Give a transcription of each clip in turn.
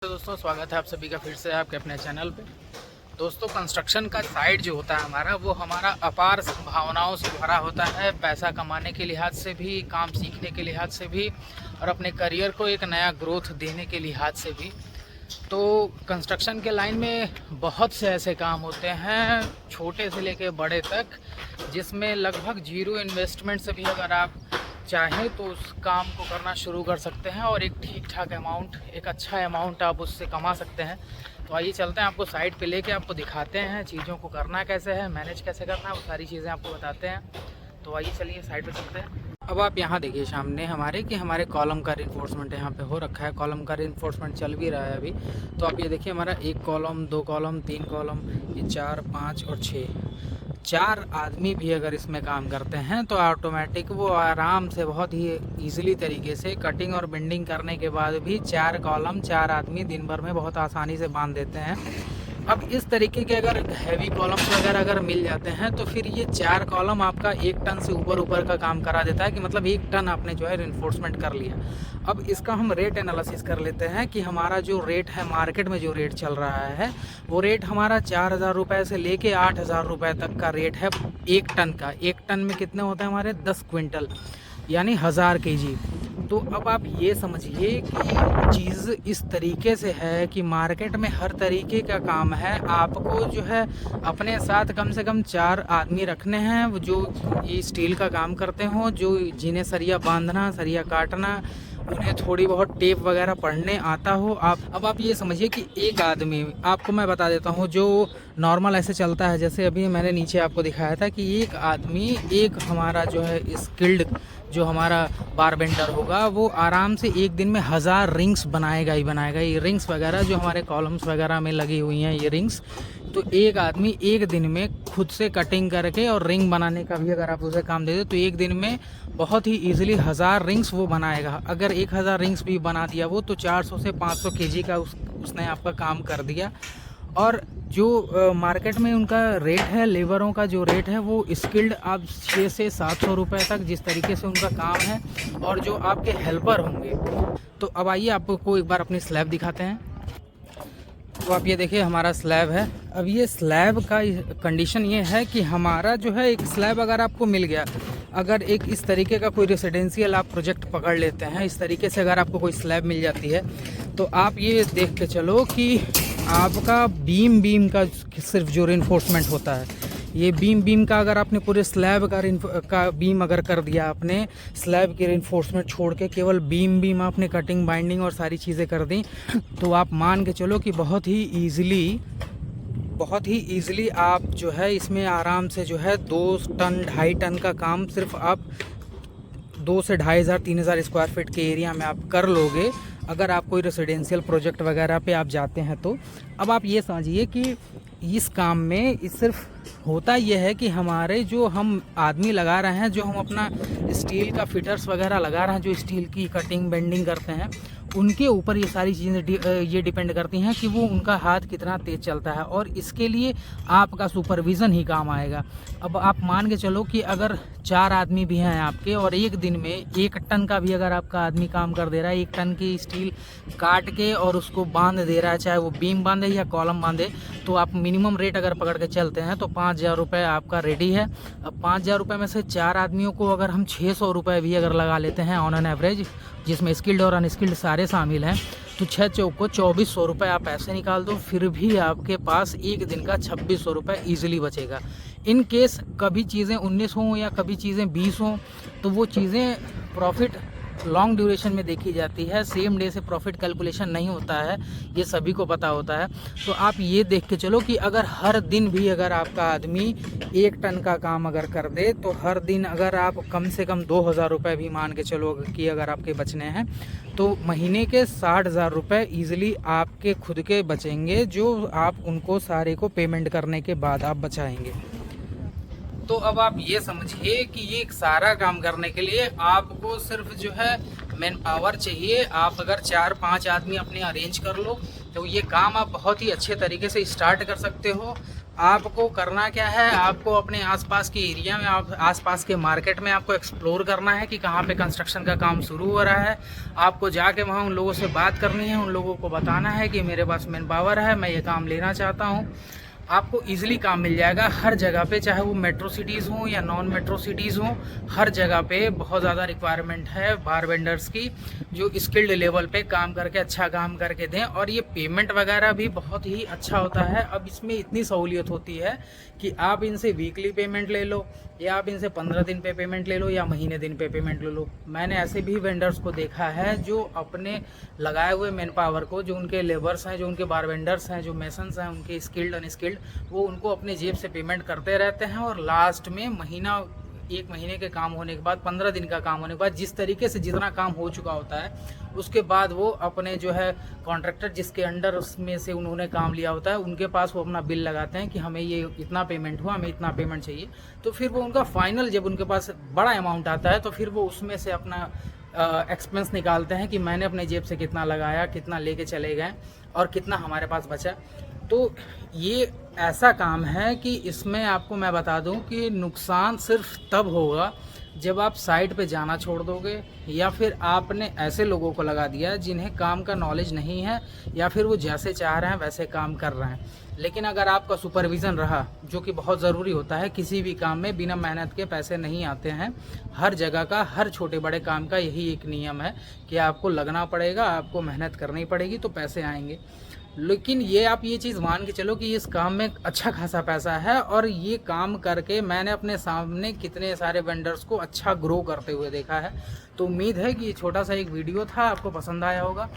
तो दोस्तों स्वागत है आप सभी का फिर से आपके अपने चैनल पे। दोस्तों कंस्ट्रक्शन का साइड जो होता है हमारा, वो हमारा अपार संभावनाओं से भरा होता है, पैसा कमाने के लिहाज से भी, काम सीखने के लिहाज से भी और अपने करियर को एक नया ग्रोथ देने के लिहाज से भी। तो कंस्ट्रक्शन के लाइन में बहुत से ऐसे काम होते हैं, छोटे से लेके बड़े तक, जिसमें लगभग जीरो इन्वेस्टमेंट से भी अगर आप चाहें तो उस काम को करना शुरू कर सकते हैं और एक ठीक ठाक अमाउंट, एक अच्छा अमाउंट आप उससे कमा सकते हैं। तो आइए चलते हैं, आपको साइट पे लेके आपको दिखाते हैं चीज़ों को करना कैसे है, मैनेज कैसे करना है, वो सारी चीज़ें आपको बताते हैं। तो आइए चलिए साइट पे चलते हैं। अब आप यहाँ देखिए सामने हमारे कॉलम का रिइंफोर्समेंट यहाँ पे हो रखा है। कॉलम का रिइंफोर्समेंट चल भी रहा है अभी। तो आप ये देखिए, हमारा 1 कॉलम, 2 कॉलम, 3 कॉलम, ये 4, 5 और 4 आदमी भी अगर इसमें काम करते हैं तो ऑटोमेटिक वो आराम से बहुत ही ईजिली तरीके से कटिंग और बेंडिंग करने के बाद भी 4 कॉलम 4 आदमी दिन भर में बहुत आसानी से बांध देते हैं। अब इस तरीके के अगर हैवी कॉलम्स वगैरह अगर मिल जाते हैं तो फिर ये 4 कॉलम आपका 1 टन से ऊपर का काम करा देता है, कि मतलब 1 टन आपने जो है रिइंफोर्समेंट कर लिया। अब इसका हम रेट एनालिसिस कर लेते हैं कि हमारा जो रेट है, मार्केट में जो रेट चल रहा है, वो रेट हमारा 4,000 रुपये से लेके 8,000 रुपये तक का रेट है 1 टन का। 1 टन में कितने होते हैं हमारे? 10 क्विंटल, यानी 1000 kg। तो अब आप ये समझिए कि चीज़ इस तरीके से है कि मार्केट में हर तरीके का काम है। आपको जो है अपने साथ कम से कम 4 आदमी रखने हैं जो ये स्टील का काम करते हों, जो जिन्हें सरिया बांधना, सरिया काटना, उन्हें थोड़ी बहुत टेप वगैरह पढ़ने आता हो। अब आप ये समझिए कि एक आदमी, आपको मैं बता देता हूँ जो नॉर्मल ऐसे चलता है, जैसे अभी मैंने नीचे आपको दिखाया था कि एक आदमी, एक हमारा जो है स्किल्ड जो हमारा बारबेंडर होगा, वो आराम से एक दिन में 1000 रिंग्स बनाएगा ही बनाएगा। ये रिंग्स वगैरह जो हमारे कॉलम्स वगैरह में लगी हुई हैं, ये रिंग्स, तो एक आदमी एक दिन में खुद से कटिंग करके और रिंग बनाने का भी अगर आप उसे काम दे दो तो एक दिन में बहुत ही ईजिली 1000 रिंग्स वो बनाएगा। अगर 1000 रिंग्स भी बना दिया वो, तो 400 से 500 kg का उसने आपका काम कर दिया। और जो मार्केट में उनका रेट है, लेबरों का जो रेट है, वो स्किल्ड आप 600 से 700 रुपये तक, जिस तरीके से उनका काम है, और जो आपके हेल्पर होंगे। तो अब आइए आपको एक बार अपनी स्लैब दिखाते हैं। तो आप ये देखिए, हमारा स्लैब है। अब ये स्लैब का कंडीशन ये है कि हमारा जो है, एक स्लैब अगर आपको मिल गया, अगर एक इस तरीके का कोई रेसिडेंशियल आप प्रोजेक्ट पकड़ लेते हैं, इस तरीके से अगर आपको कोई स्लैब मिल जाती है, तो आप ये देख के चलो कि आपका बीम का सिर्फ जो रिइंफोर्समेंट होता है, ये बीम का अगर आपने पूरे स्लैब का बीम अगर कर दिया, आपने स्लैब की रिइंफोर्समेंट छोड़ के केवल बीम आपने कटिंग, बाइंडिंग और सारी चीज़ें कर दी, तो आप मान के चलो कि बहुत ही ईजिली आप जो है इसमें आराम से जो है 2 टन 2.5 टन का काम सिर्फ आप 2 से 2,500 3,000 स्क्वायर फीट के एरिया में आप कर लोगे, अगर आप कोई रेसिडेंशियल प्रोजेक्ट वगैरह पे आप जाते हैं तो। अब आप ये समझिए कि इस काम में सिर्फ होता यह है कि हमारे जो हम आदमी लगा रहे हैं, जो हम अपना स्टील का फिटर्स वगैरह लगा रहे हैं, जो स्टील की कटिंग बेंडिंग करते हैं, उनके ऊपर ये सारी चीज़ें ये डिपेंड करती हैं कि वो उनका हाथ कितना तेज़ चलता है, और इसके लिए आपका सुपरविज़न ही काम आएगा। अब आप मान के चलो कि अगर 4 आदमी भी हैं आपके, और एक दिन में 1 टन का भी अगर आपका आदमी काम कर दे रहा है, 1 टन की स्टील काट के और उसको बांध दे रहा है, चाहे वो बीम बांधे या कॉलम बांधे, तो आप मिनिमम रेट अगर पकड़ के चलते हैं तो 5,000 रुपये आपका रेडी है। अब 5,000 रुपये में से 4 आदमियों को अगर हम 600 रुपये भी अगर लगा लेते हैं ऑन एन एवरेज, जिसमें स्किल्ड और अनस्किल्ड सारे शामिल हैं, तो 6 चौक को 2400 रुपये आप ऐसे निकाल दो, फिर भी आपके पास एक दिन का 2600 रुपये ईजिली बचेगा। इन केस कभी चीज़ें 19 हों या कभी चीज़ें 20 हों, तो वो चीज़ें प्रॉफिट लॉन्ग ड्यूरेशन में देखी जाती है, सेम डे से प्रॉफिट कैलकुलेशन नहीं होता है, ये सभी को पता होता है। तो आप ये देख के चलो कि अगर हर दिन भी अगर आपका आदमी 1 टन का काम अगर कर दे, तो हर दिन अगर आप कम से कम 2,000 रुपये भी मान के चलो कि अगर आपके बचने हैं, तो महीने के 60,000 रुपये ईजिली आपके खुद के बचेंगे, जो आप उनको सारे को पेमेंट करने के बाद आप बचाएंगे। तो अब आप ये समझिए कि ये सारा काम करने के लिए आपको सिर्फ जो है मैन पावर चाहिए। आप अगर 4-5 आदमी अपने अरेंज कर लो, तो ये काम आप बहुत ही अच्छे तरीके से स्टार्ट कर सकते हो। आपको करना क्या है, आपको अपने आसपास के एरिया में, आप आसपास के मार्केट में आपको एक्सप्लोर करना है कि कहाँ पे कंस्ट्रक्शन का काम शुरू हो रहा है। आपको जाके वहाँ उन लोगों से बात करनी है, उन लोगों को बताना है कि मेरे पास मैन पावर है, मैं ये काम लेना चाहता हूँ। आपको इजीली काम मिल जाएगा हर जगह पे, चाहे वो मेट्रो सिटीज़ हों या नॉन मेट्रो सिटीज़ हों। हर जगह पे बहुत ज़्यादा रिक्वायरमेंट है बार वेंडर्स की, जो स्किल्ड लेवल पे काम करके अच्छा काम करके दें। और ये पेमेंट वगैरह भी बहुत ही अच्छा होता है। अब इसमें इतनी सहूलियत होती है कि आप इनसे वीकली पेमेंट ले लो, या आप इनसे 15 दिन पे पेमेंट ले लो, या महीने दिन पे पेमेंट ले लो। मैंने ऐसे भी वेंडर्स को देखा है जो अपने लगाए हुए मैन पावर को, जो उनके लेबर्स हैं, जो उनके बार वेंडर्स हैं, जो मेसन्स हैं, उनके स्किल्ड अनस्किल्ड, वो उनको अपने जेब से पेमेंट करते रहते हैं। और लास्ट में महीना, 1 महीने के काम होने के बाद, 15 दिन का काम होने के बाद, जिस तरीके से जितना काम हो चुका होता है, उसके बाद वो अपने जो है कॉन्ट्रैक्टर जिसके अंडर उसमें से उन्होंने काम लिया होता है, उनके पास वो अपना बिल लगाते हैं कि हमें ये इतना पेमेंट हुआ, हमें इतना पेमेंट चाहिए। तो फिर वो उनका फाइनल, जब उनके पास बड़ा अमाउंट आता है, तो फिर वो उसमें से अपना एक्सपेंस निकालते हैं कि मैंने अपने जेब से कितना लगाया, कितना लेके चले गए और कितना हमारे पास बचा। तो ये ऐसा काम है कि इसमें आपको मैं बता दूं कि नुकसान सिर्फ तब होगा जब आप साइट पे जाना छोड़ दोगे, या फिर आपने ऐसे लोगों को लगा दिया जिन्हें काम का नॉलेज नहीं है, या फिर वो जैसे चाह रहे हैं वैसे काम कर रहे हैं। लेकिन अगर आपका सुपरविज़न रहा, जो कि बहुत ज़रूरी होता है, किसी भी काम में बिना मेहनत के पैसे नहीं आते हैं। हर जगह का, हर छोटे बड़े काम का यही एक नियम है कि आपको लगना पड़ेगा, आपको मेहनत करनी पड़ेगी, तो पैसे आएंगे। लेकिन ये आप ये चीज़ मान के चलो कि इस काम में अच्छा खासा पैसा है। और ये काम करके मैंने अपने सामने कितने सारे वेंडर्स को अच्छा ग्रो करते हुए देखा है। तो उम्मीद है कि ये छोटा सा एक वीडियो था, आपको पसंद आया होगा।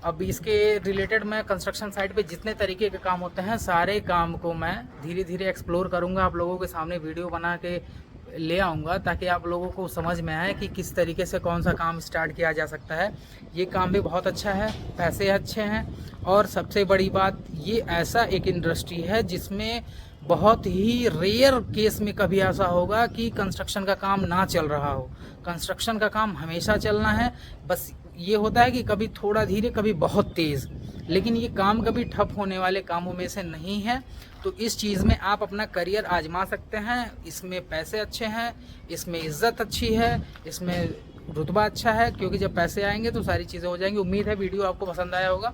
अब इसके रिलेटेड मैं कंस्ट्रक्शन साइट पे जितने तरीके के काम होते हैं, सारे काम को मैं धीरे धीरे एक्सप्लोर करूँगा, आप लोगों के सामने वीडियो बना के ले आऊँगा, ताकि आप लोगों को समझ में आए कि किस तरीके से कौन सा काम स्टार्ट किया जा सकता है। ये काम भी बहुत अच्छा है, पैसे अच्छे हैं, और सबसे बड़ी बात, ये ऐसा एक इंडस्ट्री है जिसमें बहुत ही रेयर केस में कभी ऐसा होगा कि कंस्ट्रक्शन का काम ना चल रहा हो। कंस्ट्रक्शन का काम हमेशा चलना है। बस ये होता है कि कभी थोड़ा धीरे, कभी बहुत तेज़, लेकिन ये काम कभी ठप होने वाले कामों में से नहीं है। तो इस चीज़ में आप अपना करियर आजमा सकते हैं। इसमें पैसे अच्छे हैं, इसमें इज़्ज़त अच्छी है, इसमें रुतबा अच्छा है, क्योंकि जब पैसे आएंगे तो सारी चीज़ें हो जाएंगी। उम्मीद है वीडियो आपको पसंद आया होगा।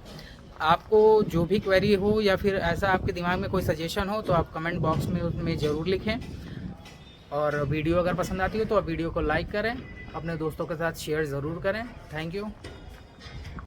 आपको जो भी क्वेरी हो, या फिर ऐसा आपके दिमाग में कोई सजेशन हो, तो आप कमेंट बॉक्स में उसमें ज़रूर लिखें। और वीडियो अगर पसंद आती हो तो आप वीडियो को लाइक करें, अपने दोस्तों के साथ शेयर ज़रूर करें। Thank you.